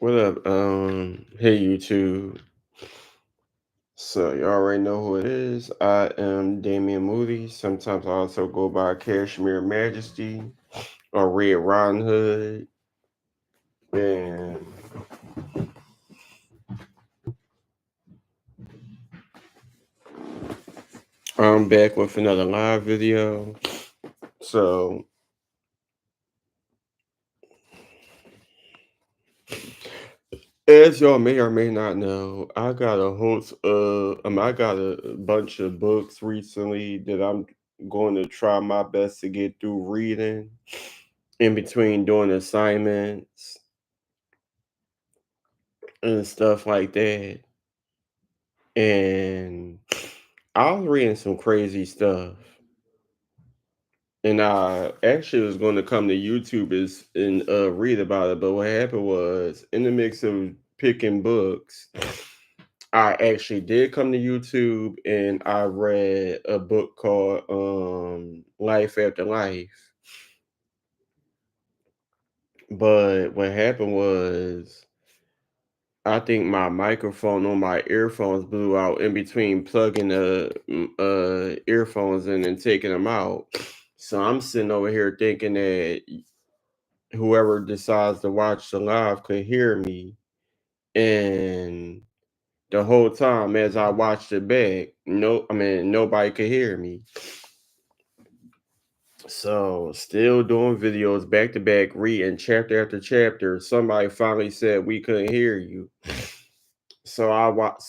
What up? Hey YouTube. So you already know who it is. I am Damian Moody. Sometimes I also go by Cashmere Majesty or Red Riding Hood. And I'm back with another live video. So as y'all may or may not know, I got a bunch of books recently that I'm going to try my best to get through reading in between doing assignments and stuff like that. And I was reading some crazy stuff. And I actually was going to come to YouTube and read about it, but what happened was in the mix of picking books, I actually did come to YouTube and I read a book called Life After Life. But what happened was I think my microphone on my earphones blew out in between plugging the earphones in and taking them out. So I'm sitting over here thinking that whoever decides to watch the live could hear me. And the whole time as I watched it back, nobody could hear me. So still doing videos back to back, reading chapter after chapter. Somebody finally said we couldn't hear you. So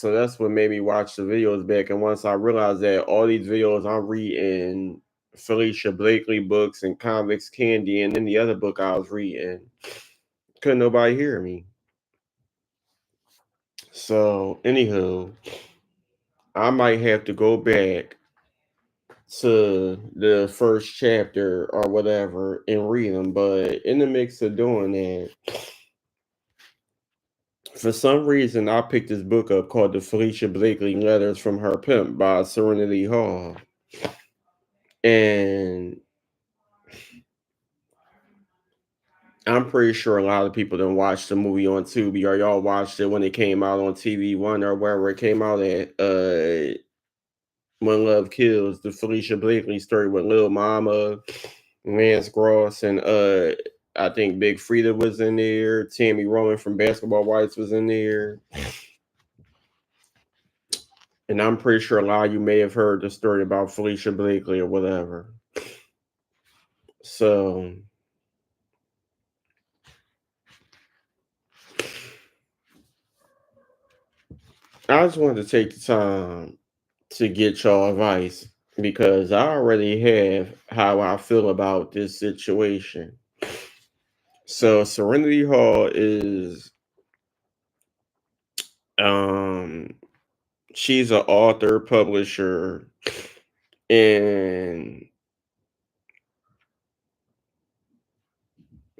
that's what made me watch the videos back. And once I realized that all these videos I'm reading Falicia Blakely books and Convicts Candy, and then the other book I was reading, couldn't nobody hear me. So anywho, I might have to go back to the first chapter or whatever and read them. But in the mix of doing that, for some reason I picked this book up called the Felicia Blakely Letters from Her Pimp by Serenity Hall. And I'm pretty sure a lot of people didn't watch the movie on Tubi, or y'all watched it when it came out on TV One or wherever it came out at. When Love Kills, the Felicia Blakely story with Lil Mama, Lance Gross, and I think Big Frida was in there. Tammy Roman from Basketball Wives was in there. And I'm pretty sure a lot of you may have heard the story about Felicia Blakely or whatever. So I just wanted to take the time to get y'all advice because I already have how I feel about this situation. So Serenity Hall is um she's an author, publisher, and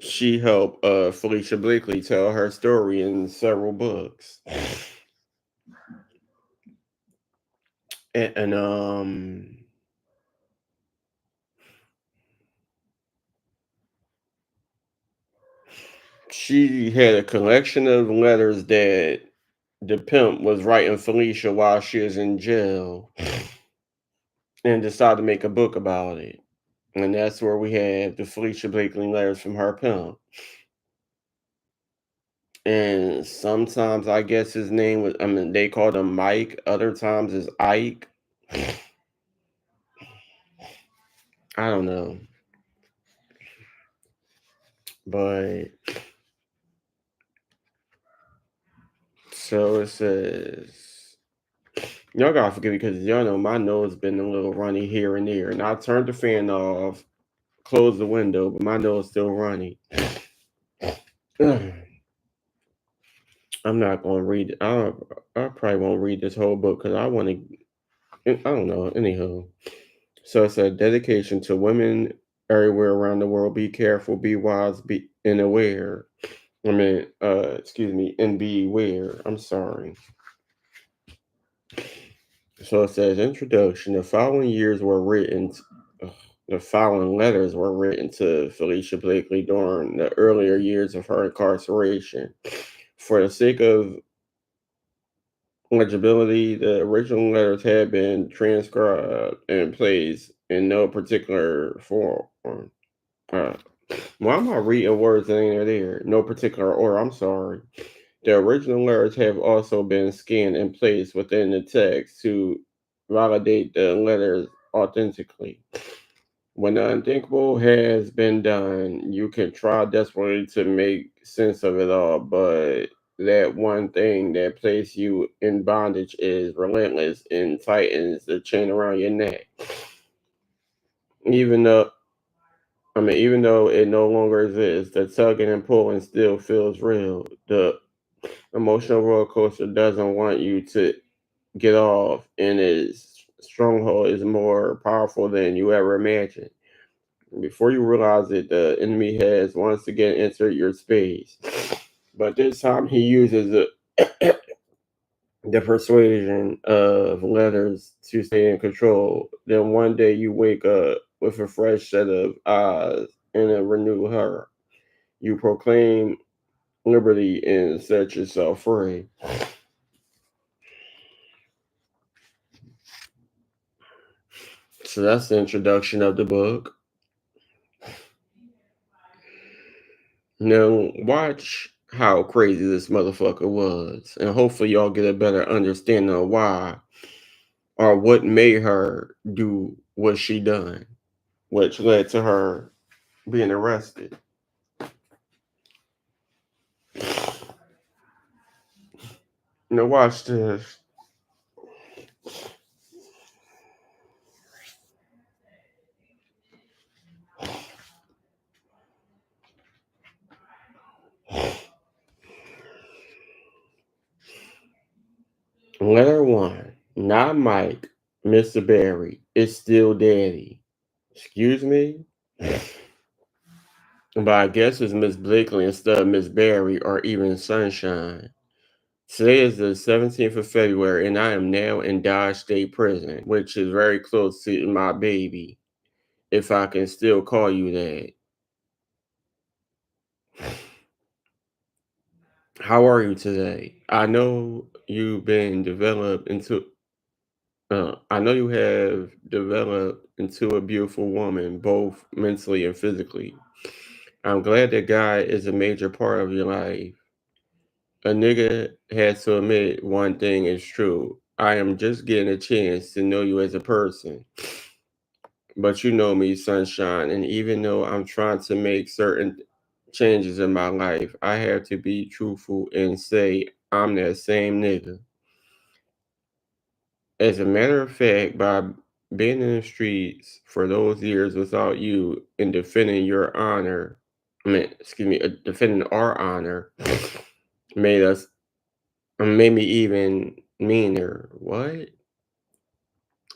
she helped Felicia Blakely tell her story in several books. And she had a collection of letters that the pimp was writing Felicia while she was in jail and decided to make a book about it. And that's where we have the Felicia Blakely letters from her pimp. And sometimes I guess his name was, they called him Mike, other times is Ike. I don't know. But so it says, y'all gotta forgive me because y'all know my nose been a little runny here and there. And I turned the fan off, closed the window, but my nose still runny. I'm not gonna read it. I probably won't read this whole book because I want to. I don't know. Anyhow, so it's a dedication to women everywhere around the world. Be careful, be wise, be and aware. Excuse me, and be aware. I'm sorry. So it says introduction. The following letters were written to Felicia Blakely during the earlier years of her incarceration. For the sake of legibility, the original letters have been transcribed and placed in no particular form. Uh, why am I reading words that ain't there? No particular order. I'm sorry. The original letters have also been scanned and placed within the text to validate the letters authentically. When the unthinkable has been done, you can try desperately to make sense of it all, but that one thing that places you in bondage is relentless and tightens the chain around your neck. Even though even though it no longer exists, the tugging and pulling still feels real. The emotional roller coaster doesn't want you to get off, and its stronghold is more powerful than you ever imagined. Before you realize it, the enemy has once again entered your space. But this time he uses the persuasion of letters to stay in control. Then one day you wake up with a fresh set of eyes and a renewed heart. You proclaim liberty and set yourself free. So that's the introduction of the book. Now, watch how crazy this motherfucker was, and hopefully, y'all get a better understanding of why or what made her do what she done, which led to her being arrested. Now, watch this. Letter one, not Mike, Mr. Barry. It's still Daddy. Excuse me? But I guess it's Miss Blakely instead of Miss Barry or even Sunshine. Today is the 17th of February, and I am now in Dodge State Prison, which is very close to my baby, if I can still call you that. How are you today? I know you have developed into a beautiful woman, both mentally and physically. I'm glad that guy is a major part of your life. A nigga has to admit one thing is true. I am just getting a chance to know you as a person. But you know me, sunshine, and even though I'm trying to make certain changes in my life, I have to be truthful and say I'm that same nigga. As a matter of fact, by being in the streets for those years without you and defending your honor, defending our honor, made us, made me even meaner. What?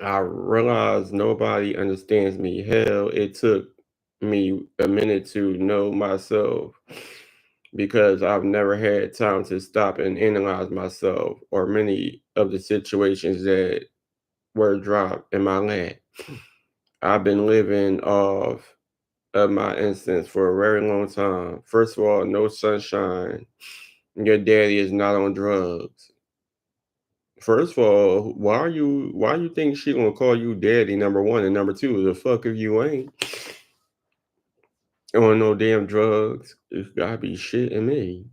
I realized nobody understands me. Hell, it took me a minute to know myself because I've never had time to stop and analyze myself or many of the situations that were dropped in my lap. I've been living off of my instance for a very long time. First of all, no sunshine. Your daddy is not on drugs. First of all, why you think she gonna call you daddy, number one, and number two, the fuck if you ain't on no damn drugs? It's gotta be shitting me.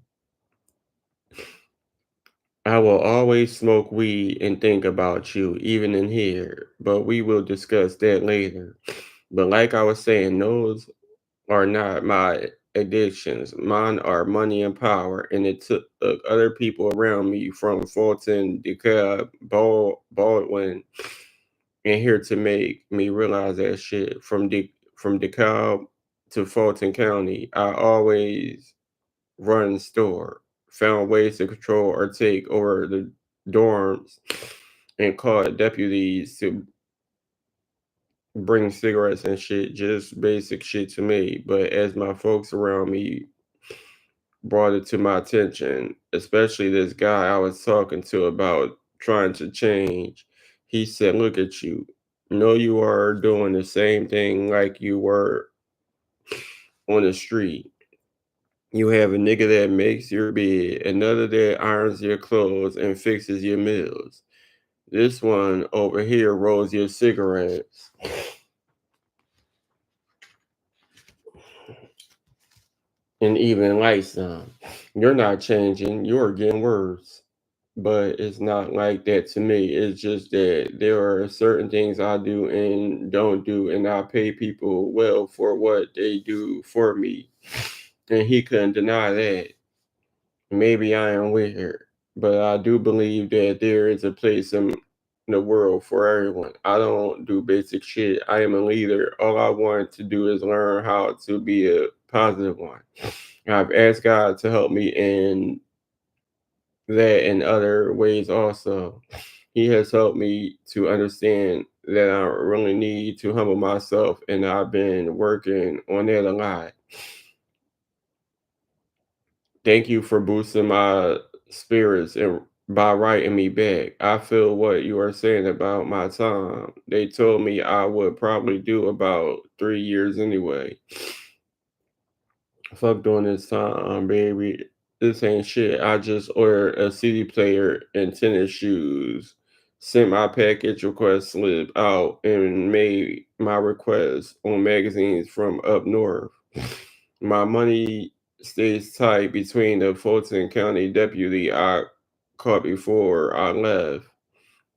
I will always smoke weed and think about you, even in here, but we will discuss that later. But like I was saying, those are not my addictions. Mine are money and power, and it took other people around me from Fulton, DeKalb, Baldwin, and here to make me realize that shit from DeKalb to Fulton County. I always run store, found ways to control or take over the dorms, and called deputies to bring cigarettes and shit, just basic shit to me. But as my folks around me brought it to my attention, especially this guy I was talking to about trying to change, he said, "Look at you. Know you are doing the same thing like you were on the street." You have a nigga that makes your bed, another that irons your clothes and fixes your meals. This one over here rolls your cigarettes and even lights them. You're not changing, you're getting worse. But it's not like that to me. It's just that there are certain things I do and don't do, and I pay people well for what they do for me. And he couldn't deny that. Maybe I am weird, but I do believe that there is a place in the world for everyone. I don't do basic shit. I am a leader. All I want to do is learn how to be a positive one. I've asked God to help me in that in other ways also. He has helped me to understand that I really need to humble myself, and I've been working on that a lot. Thank you for boosting my spirits and by writing me back. I feel what you are saying about my time. They told me I would probably do about 3 years anyway. Fuck doing this time, baby. This ain't shit. I just ordered a CD player and tennis shoes. Sent my package request slip out and made my request on magazines from up north. My money stays tight between the Fulton County deputy I caught before I left,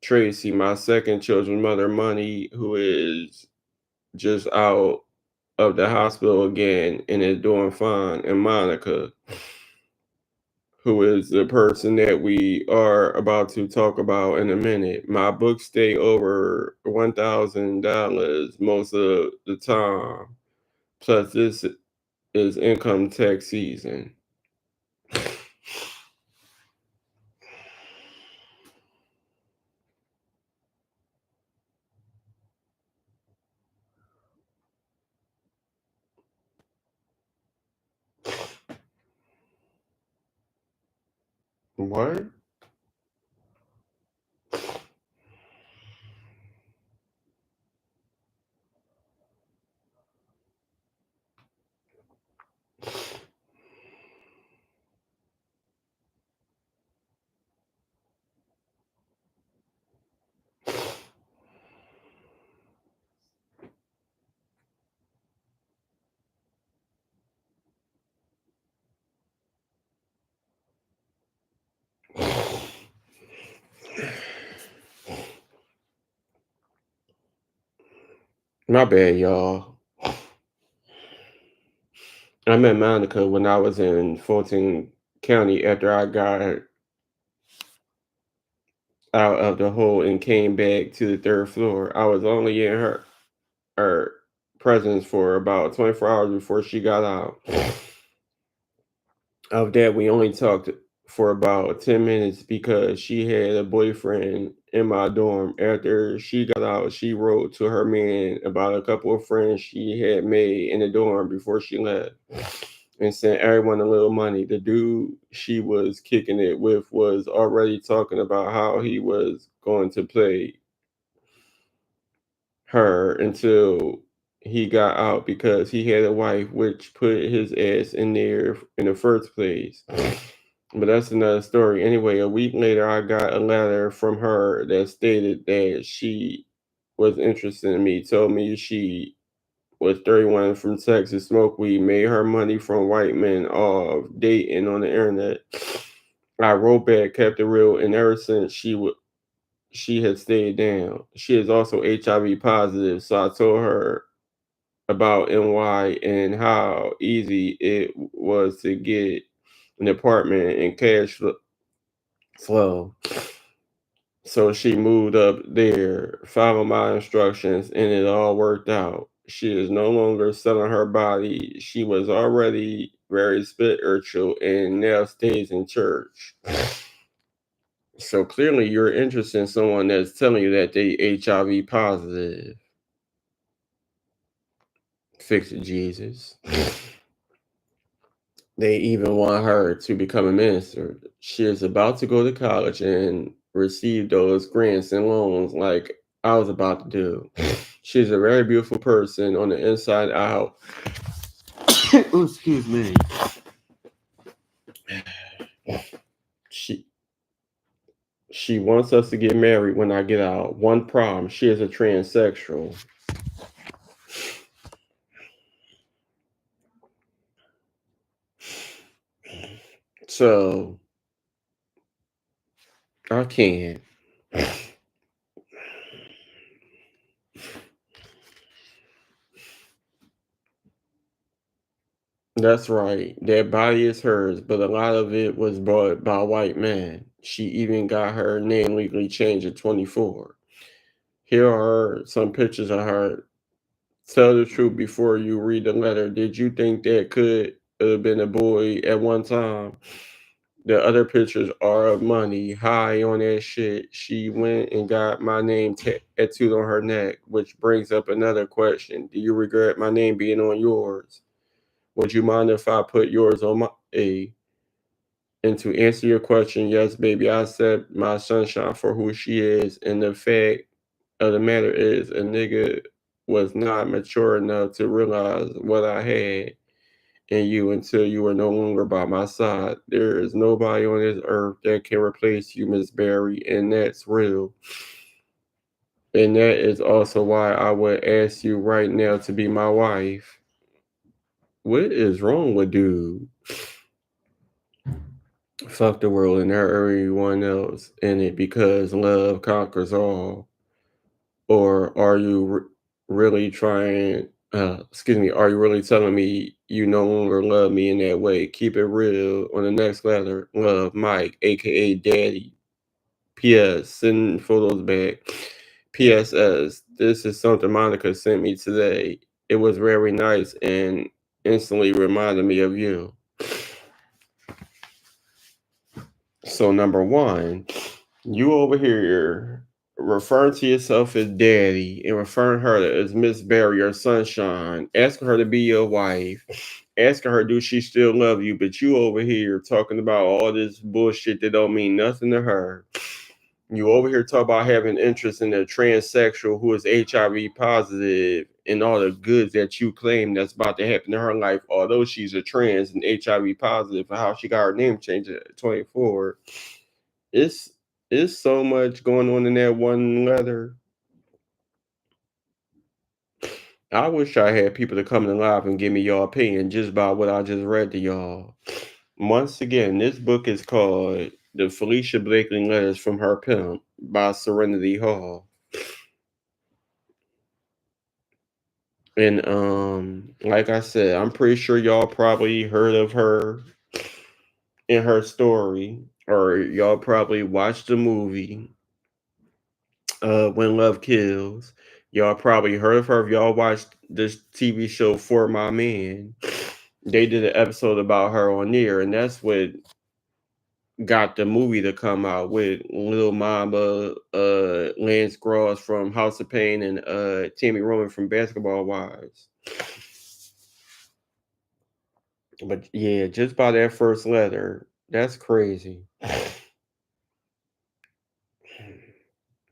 Tracy, my second children's mother, Money, who is just out of the hospital again and is doing fine, and Monica, who is the person that we are about to talk about in a minute. My books stay over $1,000 most of the time. Plus, this is income tax season. What? My bad, y'all. I met Monica when I was in Fulton County after I got out of the hole and came back to the third floor. I was only in her presence for about 24 hours before she got out. Of that, we only talked for about 10 minutes because she had a boyfriend in my dorm. After she got out, she wrote to her man about a couple of friends she had made in the dorm before she left and sent everyone a little money. The dude she was kicking it with was already talking about how he was going to play her until he got out because he had a wife, which put his ass in there in the first place. But that's another story. Anyway, a week later, I got a letter from her that stated that she was interested in me, told me she was 31 from Texas, smoked weed, made her money from white men off dating on the internet. I wrote back, kept it real, and ever since she had stayed down. She is also HIV positive, so I told her about NY and how easy it was to get an apartment and cash flow. So she moved up there, followed my instructions, and it all worked out. She is no longer selling her body. She was already very spiritual and now stays in church. So clearly, you're interested in someone that's telling you that they HIV positive. Fix it, Jesus. They even want her to become a minister. She is about to go to college and receive those grants and loans like I was about to do. She's a very beautiful person on the inside out. Ooh, excuse me. She wants us to get married when I get out. One problem, she is a transsexual. So I can't. That's right. That body is hers, but a lot of it was bought by white men. She even got her name legally changed at 24. Here are some pictures of her. Tell the truth before you read the letter. Did you think that could have been a boy at one time? The other pictures are of money, high on that shit. She went and got my name tattooed on her neck, which brings up another question. Do you regret my name being on yours? Would you mind if I put yours on my A? And to answer your question, yes, baby, I accept my sunshine for who she is. And the fact of the matter is, a nigga was not mature enough to realize what I had in you until you were no longer by my side. There is nobody on this earth that can replace you, Miss Barry, and that's real. And that is also why I would ask you right now to be my wife. What is wrong with dude? Fuck the world and everyone else in it because love conquers all. Or are you really trying, excuse me, are you really telling me you no longer love me in that way? Keep it real. On the next letter, love, Mike, aka Daddy. P.S. Send photos back. P.S.S. This is something Monica sent me today. It was very nice and instantly reminded me of you. So, number one, you over here referring to yourself as daddy and referring her as Miss Barry or Sunshine, asking her to be your wife, asking her, do she still love you? But you over here talking about all this bullshit that don't mean nothing to her. You over here talk about having interest in a transsexual who is HIV positive and all the goods that you claim that's about to happen in her life, although she's a trans and HIV positive, and how she got her name changed at 24. It's it's so much going on in that one letter. I wish I had people to come in live and give me your opinion just about what I just read to y'all. Once again, this book is called The Falicia Blakely Letters from Her Pimp by Serenity Hall. And like I said, I'm pretty sure y'all probably heard of her and her story, or y'all probably watched the movie When Love Kills. Y'all probably heard of her if y'all watched this TV show For My Man. They did an episode about her on there, and that's what got the movie to come out with Lil Mama, Lance Gross from House of Pain, and Tammy Roman from Basketball Wives. But yeah, just by that first letter, that's crazy.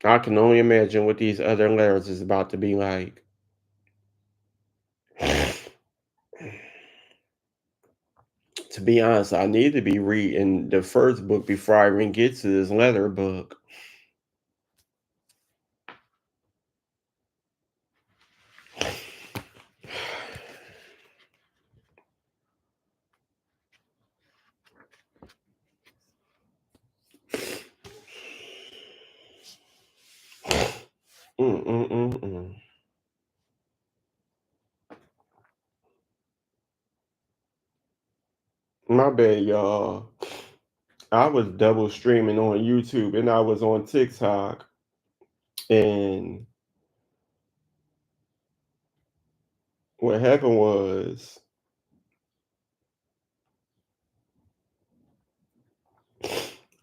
I can only imagine what these other letters is about to be like. To be honest, I need to be reading the first book before I even get to this letter book. Mm-mm-mm-mm. My bad, y'all. I was double streaming on YouTube and I was on TikTok, and what happened was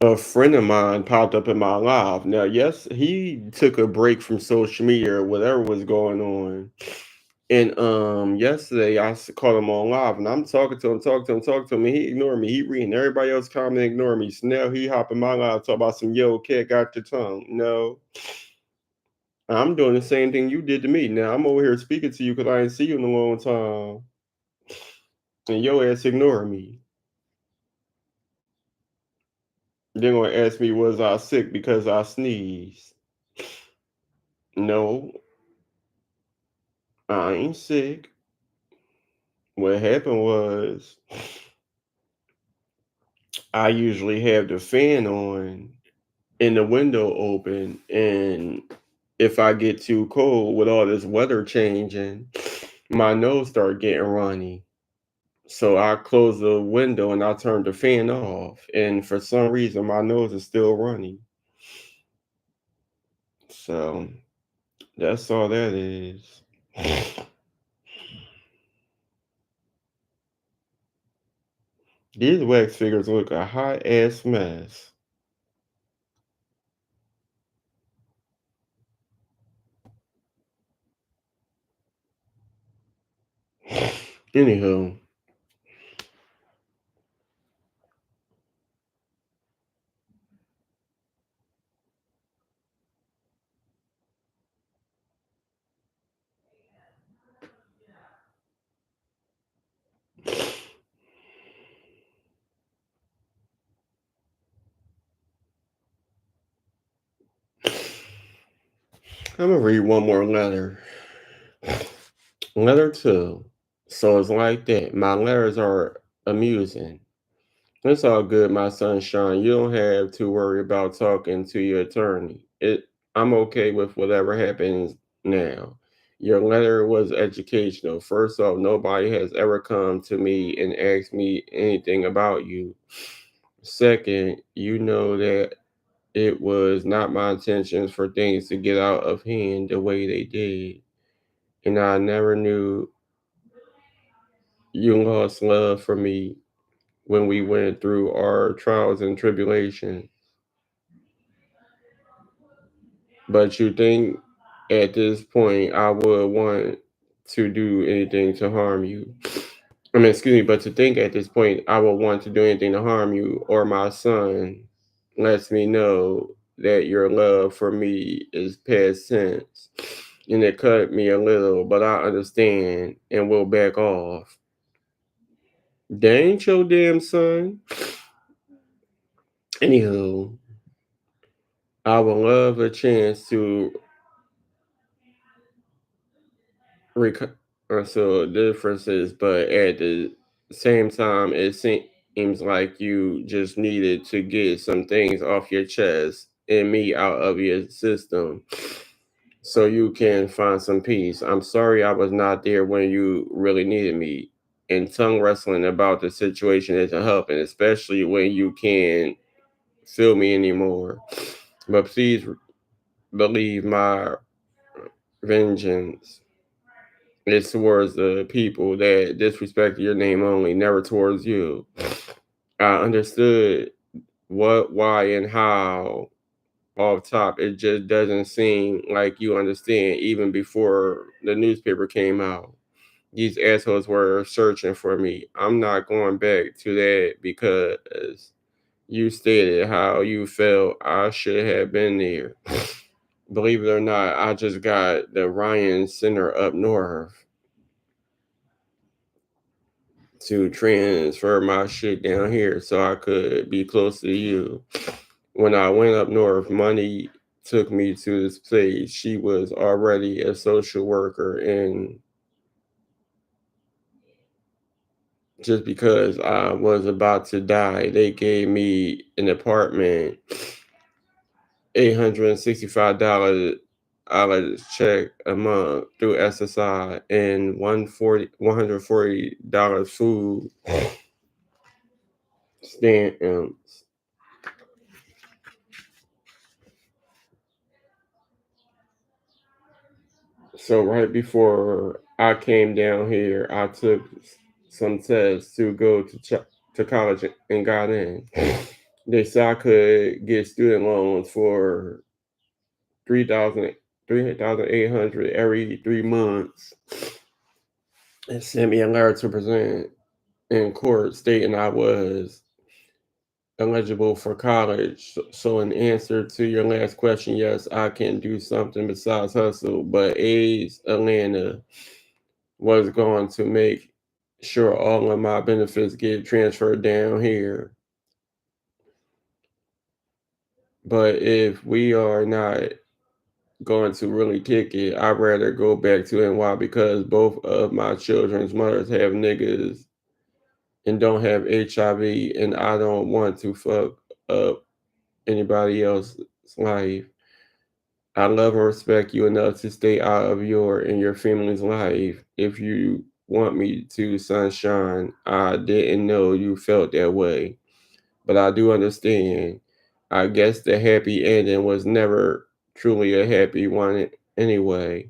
a friend of mine popped up in my live. Now, yes, he took a break from social media or whatever was going on. And yesterday called him on live, and I'm talking to him, and he ignored me. He reading everybody else comment, ignore me. So now he hopping my live, talk about some yo cat got your tongue. No, I'm doing the same thing you did to me. Now I'm over here speaking to you because I ain't see you in a long time, and your ass ignore me. They're gonna ask me, was I sick because I sneezed? No, I ain't sick. What happened was I usually have the fan on and the window open, and if I get too cold with all this weather changing, my nose start getting runny. So I close the window and I turn the fan off, and for some reason my nose is still running. So that's all that is. These wax figures look a hot ass mess. Anywho, I'm gonna read one more letter. Letter two. So it's like that. My letters are amusing. It's all good, my sunshine. You don't have to worry about talking to your attorney. I'm okay with whatever happens now. Your letter was educational. First off, nobody has ever come to me and asked me anything about you. Second, you know that it was not my intentions for things to get out of hand the way they did. And I never knew you lost love for me when we went through our trials and tribulations. But you think at this point I would want to do anything to harm you? I mean, excuse me, but to think at this point I would want to do anything to harm you or my son lets me know that your love for me is past tense. And it cut me a little, but I understand and will back off. That ain't your damn son. Anywho, I would love a chance to so differences, but at the same time, it seems like you just needed to get some things off your chest and me out of your system so you can find some peace. I'm sorry I was not there when you really needed me. And tongue wrestling about the situation isn't helping, especially when you can't feel me anymore. But please believe my vengeance. It's towards the people that disrespect your name only, never towards you. I understood what, why, and how off top. It just doesn't seem like you understand even before the newspaper came out. These assholes were searching for me. I'm not going back to that because you stated how you felt I should have been there. Believe it or not, I just got the Ryan Center up north to transfer my shit down here so I could be close to you. When I went up north, money took me to this place. She was already a social worker, and just because I was about to die, they gave me an apartment, $865 check a month through SSI, and $140 food stamps. So right before I came down here, I took some tests to go to college and got in. They said I could get student loans for 3,800 every 3 months, and sent me a letter to present in court stating I was eligible for college. So in answer to your last question, yes, I can do something besides hustle, but A's Atlanta was going to make sure all of my benefits get transferred down here. But if we are not going to really kick it, I'd rather go back to NY because both of my children's mothers have niggas and don't have HIV, and I don't want to fuck up anybody else's life. I love and respect you enough to stay out of your and your family's life. If you want me to, sunshine, I didn't know you felt that way, but I do understand. I guess the happy ending was never truly a happy one anyway,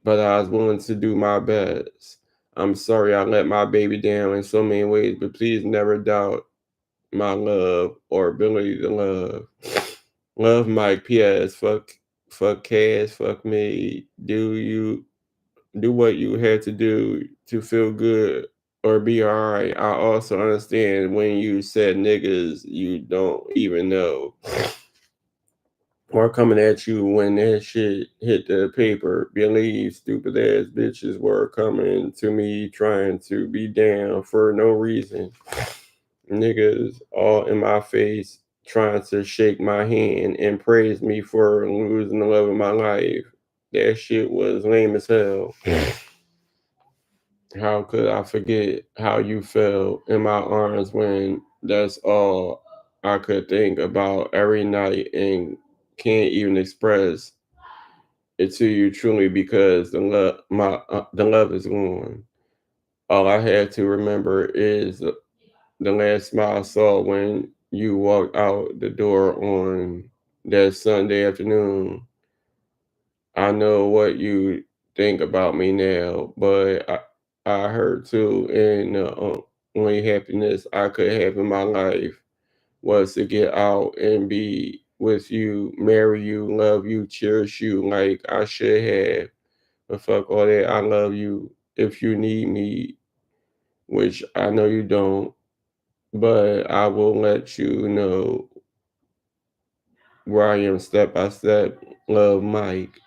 but I was willing to do my best. I'm sorry I let my baby down in so many ways, but please never doubt my love or ability to love. Love Mike. P.S. Fuck Cass. Fuck me. Do what you had to do to feel good or be alright. I also understand when you said niggas you don't even know or coming at you when that shit hit the paper. Believe stupid ass bitches were coming to me trying to be down for no reason. Niggas all in my face trying to shake my hand and praise me for losing the love of my life. That shit was lame as hell. How could I forget how you felt in my arms when that's all I could think about every night and can't even express it to you truly because the love is gone. All I have to remember is the last smile I saw when you walked out the door on that Sunday afternoon. I know what you think about me now, but I heard too, and the only happiness I could have in my life was to get out and be with you, marry you, love you, cherish you like I should have. But fuck all that. I love you if you need me, which I know you don't, but I will let you know where I am step by step. Love, Mike.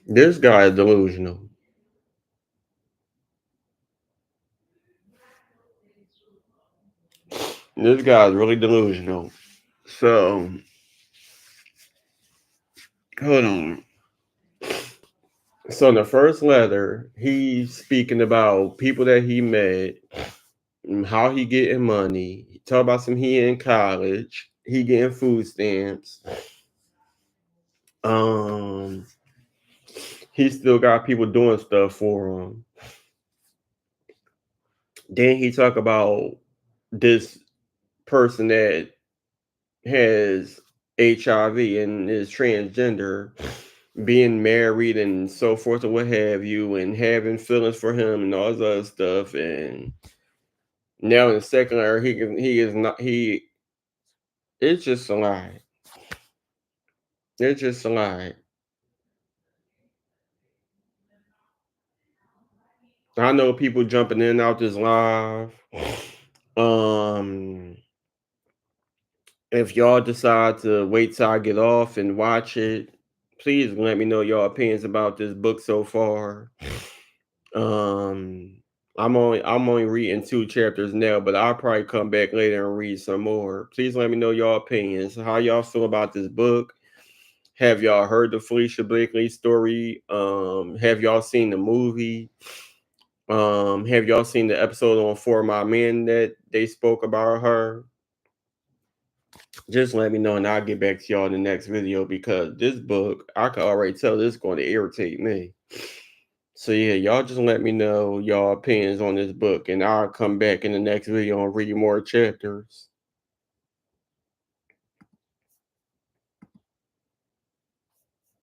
This guy is delusional. This guy is really delusional. So, hold on. So, in the first letter, he's speaking about people that he met, how he getting money. He talk about some he in college, he getting food stamps. Um, he still got people doing stuff for him. Then he talk about this person that has HIV and is transgender, being married and so forth and what have you, and having feelings for him and all this other stuff. And now in the second letter, he is not he. It's just a lie. It's just a lie. I know people jumping in and out this live. Um, if y'all decide to wait till I get off and watch it, please let me know your opinions about this book so far. Um, I'm only reading 2 chapters now, but I'll probably come back later and read some more. Please let me know your opinions. How y'all feel about this book? Have y'all heard the Falicia Blakely story? Have y'all seen the movie? Have y'all seen the episode on For My Men that they spoke about her? Just let me know and I'll get back to y'all in the next video because this book, I can already tell this is going to irritate me. So yeah, y'all just let me know y'all opinions on this book and I'll come back in the next video and read more chapters.